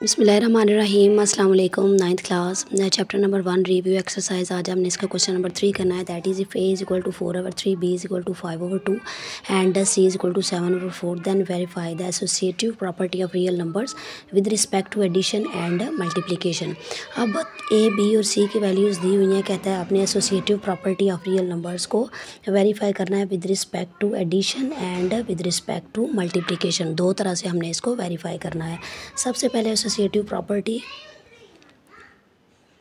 बिस्मिल्लाहिर्रहमानिर्रहीम। अस्सलाम वालेकुम। 9th class chapter number 1 review exercise. आज हमने इसका क्वेश्चन नंबर 3 करना है। That is if A is equal to 4/3, B is equal to 5/2 and C is equal to 7/4, then verify the associative property of real numbers with respect to addition and multiplication. अब A, B और सी की values दी हुई हैं। कहता है अपने associative property of real numbers को verify करना है with respect to addition and with respect to multiplication. दो तरह से हमने इसको वेरीफाई करना है। सबसे पहले एसोसिएटिव प्रॉपर्टी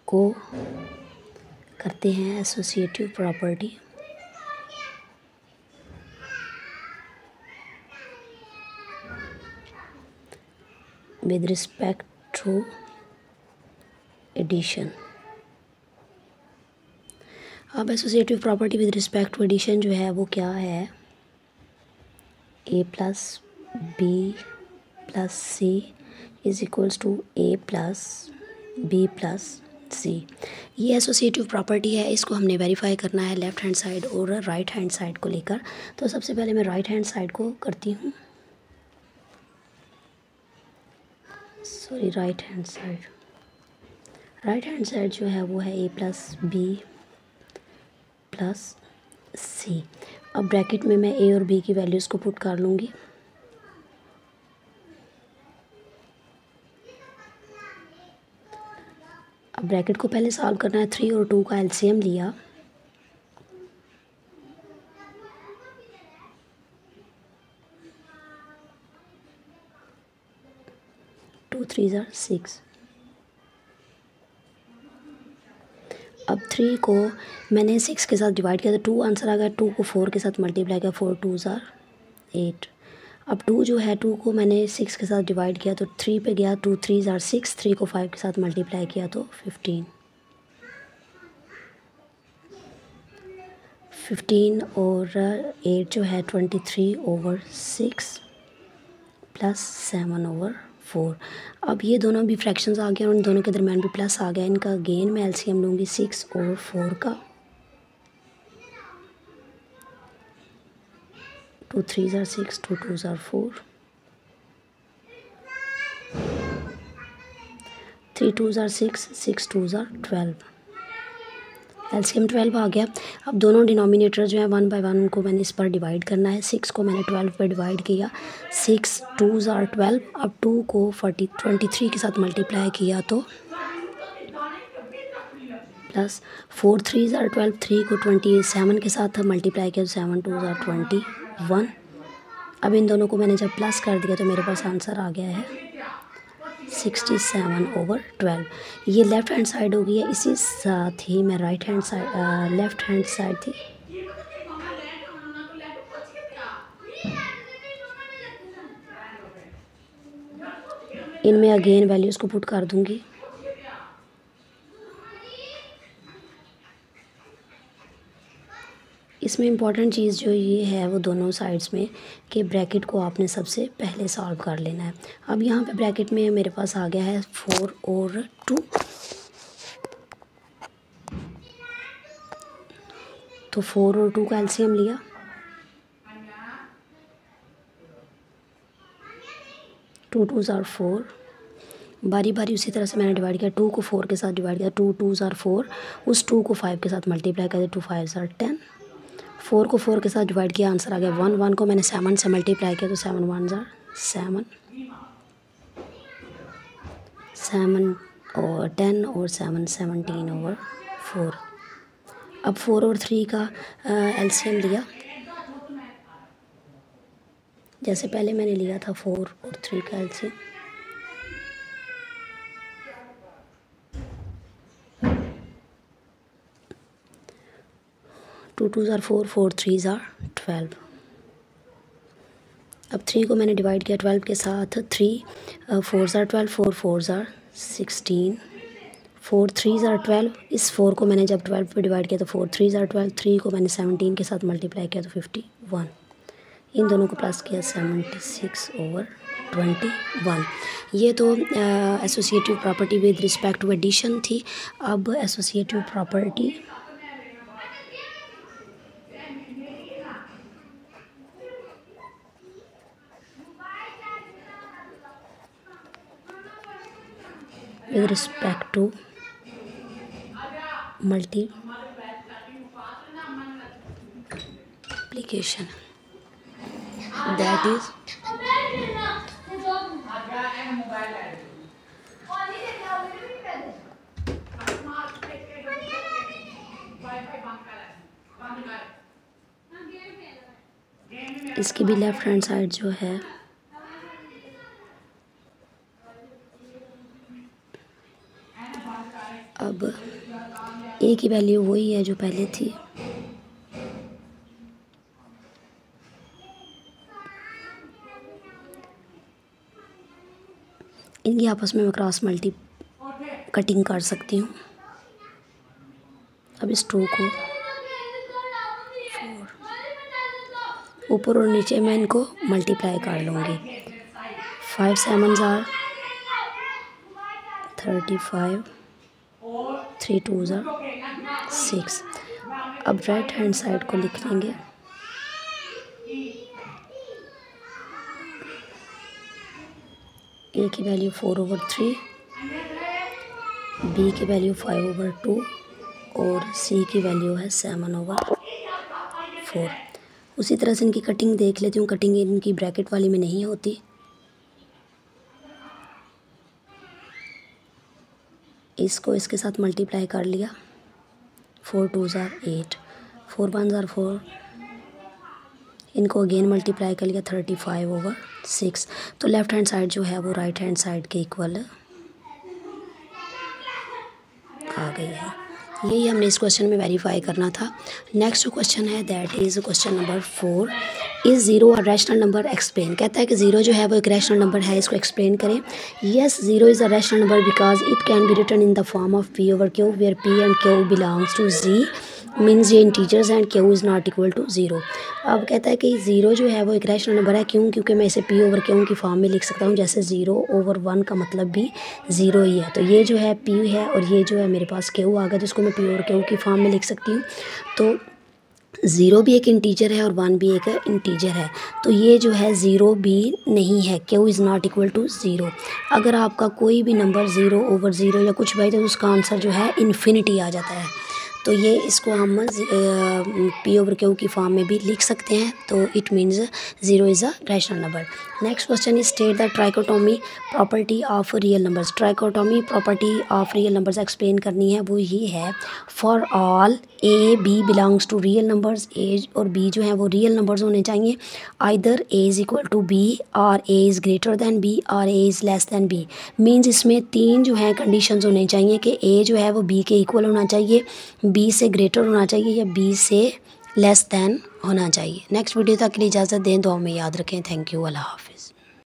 को करते हैं। Associative property with respect to addition. अब associative property with respect to addition जो है वो क्या है? A plus B plus C is equals to A plus B plus C. ये एसोसिएटिव प्रॉपर्टी है, इसको हमने वेरीफाई करना है लेफ़्ट हैंड साइड और राइट हैंड साइड को लेकर। तो सबसे पहले मैं राइट हैंड साइड को करती हूँ। राइट हैंड साइड जो है वो है ए प्लस बी प्लस सी। अब ब्रैकेट में मैं ए और बी की वैल्यूज़ को पुट कर लूँगी। अब ब्रैकेट को पहले सॉल्व करना है। 3 और 2 का एलसीएम लिया। टू 3 ज़ार 6। अब 3 को मैंने 6 के साथ डिवाइड किया तो 2 आंसर आ गया। 2 को 4 के साथ मल्टीप्लाई किया, 4 2 ज़ार 8। अब 2 जो है 2 को मैंने 6 के साथ डिवाइड किया तो 3 पे गया। 2 3 ज़ार 6। 3 को 5 के साथ मल्टीप्लाई किया तो 15। 15 और 8 जो है 23/6 प्लस 7/4। अब ये दोनों भी फ्रैक्शंस आ गए और उन दोनों के दरमियान भी प्लस आ गया। इनका गेन मैं एलसीएम लूँगी 6 और 4 का। 2 3 ज़ार 6, 2 2 ज़ार 4, 3 2 ज़ार 6, 6 2 ज़ार 12। एलसीएम 12 आ गया। अब दोनों डिनोमिनेटर जो है 1 बाय 1 उनको मैंने इस पर डिवाइड करना है। 6 को मैंने 12 पे डिवाइड किया। 6 2 ज़ार 12। अब 2 को 23 के साथ मल्टीप्लाई किया तो प्लस 4 3 ज़ार 12। 3 को 27 के साथ मल्टीप्लाई किया तो 7 2 ज़ार 21। अब इन दोनों को मैंने जब प्लस कर दिया तो मेरे पास आंसर आ गया है 67/12। ये लेफ़्ट हैंड साइड हो गई है। इसी साथ ही मैं right hand side left hand side थी इनमें अगेन वैल्यूज़ को पुट कर दूंगी। इसमें इम्पॉर्टेंट चीज़ जो ये है वो दोनों साइड्स में कि ब्रैकेट को आपने सबसे पहले सॉल्व कर लेना है। अब यहाँ पे ब्रैकेट में मेरे पास आ गया है 4 और 2। तो 4 और 2 का एलसीएम लिया। 2 2 ज़ार 4। बारी बारी उसी तरह से मैंने डिवाइड किया। 2 को 4 के साथ डिवाइड किया। 2 2 ज़ार 4। उस 2 को 5 के साथ मल्टीप्लाई कर दिया। 2 5 ज़ार 10। 4 को 4 के साथ डिवाइड किया, आंसर आ गया 1। 1 को मैंने 7 से मल्टीप्लाई किया तो 7 1 ज़ार 7। 7 और 10 और 7 17/4। अब 4 और 3 का एलसीएम लिया। जैसे पहले मैंने लिया था 4 और 3 का एलसीएम। टू 2 ज़ार 4, 4 3 ज़ार 12। अब 3 को मैंने डिवाइड किया 12 के साथ। 3 4 ज़ार 12, 4 4 ज़ार 16, 4 3 ज़ार 12। इस 4 को मैंने जब 12 पे डिवाइड किया तो 4 3 ज़ार 12। 3 को मैंने 17 के साथ मल्टीप्लाई किया तो 51। इन दोनों को प्लस किया 76/21। ये तो associative property with respect to addition थी। अब associative property with respect to multiplication, that is इसकी भी लेफ्ट हैंड साइड जो है अब ए की वैल्यू वही है जो पहले थी, इनकी आपस में मैं क्रॉस मल्टी कटिंग कर सकती हूँ। अब इस 2 को 4 ऊपर और नीचे मैं इनको मल्टीप्लाई कर लूँगी। 5 7s are 35, 3 2s are 6। अब राइट हैंड साइड को लिख लेंगे। ए की वैल्यू 4/3, बी की वैल्यू 5/2 और सी की वैल्यू है 7/4। उसी तरह से इनकी कटिंग देख लेती हूँ। कटिंग इनकी ब्रैकेट वाली में नहीं होती। इसको इसके साथ मल्टीप्लाई कर लिया। 4 2s are 8, 4 1s are 4, इनको अगेन मल्टीप्लाई कर लिया 35/6। तो लेफ़्ट हैंड साइड जो है वो राइट हैंड साइड के इक्वल आ गई है। यही हमने इस क्वेश्चन में वेरीफाई करना था। नेक्स्ट क्वेश्चन है that is question number 4, is zero a rational number explain. कहता है कि ज़ीरो जो है वो एक रैशनल नंबर है, इसको एक्सप्लेन करें। Yes, zero is a rational number because it can be written in the form of P/Q where P and Q belongs to Z means ये integers and Q is not equal to zero. अब कहता है कि zero जो है वो एक rational number है। क्यों? क्योंकि मैं इसे P/Q की फॉर्म में लिख सकता हूँ, जैसे 0/1 का मतलब भी ज़ीरो ही है। तो ये जो है P है और ये जो है मेरे पास Q आ गया, जिसको मैं P/Q की फॉर्म में लिख सकती हूँ। तो ज़ीरो भी एक इंटीजर है और 1 भी एक इंटीजर है। तो ये जो है ज़ीरो भी नहीं है, Q is not equal to zero. अगर आपका कोई भी नंबर 0/0 या कुछ भी तो उसका आंसर जो है इन्फिनिटी आ जाता है। तो ये इसको हम P/Q की फॉर्म में भी लिख सकते हैं। तो it means zero is a rational number. Next question is state the trichotomy property of real numbers. Trichotomy property of real numbers explain करनी है। वो ये है, for all A B belongs to real numbers, A और B जो है वो real numbers होने चाहिए। Either A is equal to B और A is greater than B और A is less than B। Means इसमें 3 जो है कंडीशंस होने चाहिए कि A जो है वो B के इक्वल होना चाहिए, B से ग्रेटर होना चाहिए या B से लेस दैन होना चाहिए। नेक्स्ट वीडियो तक के लिए इजाज़त दें। दुआ में याद रखें। Thank you. अल्लाह हाफिज़।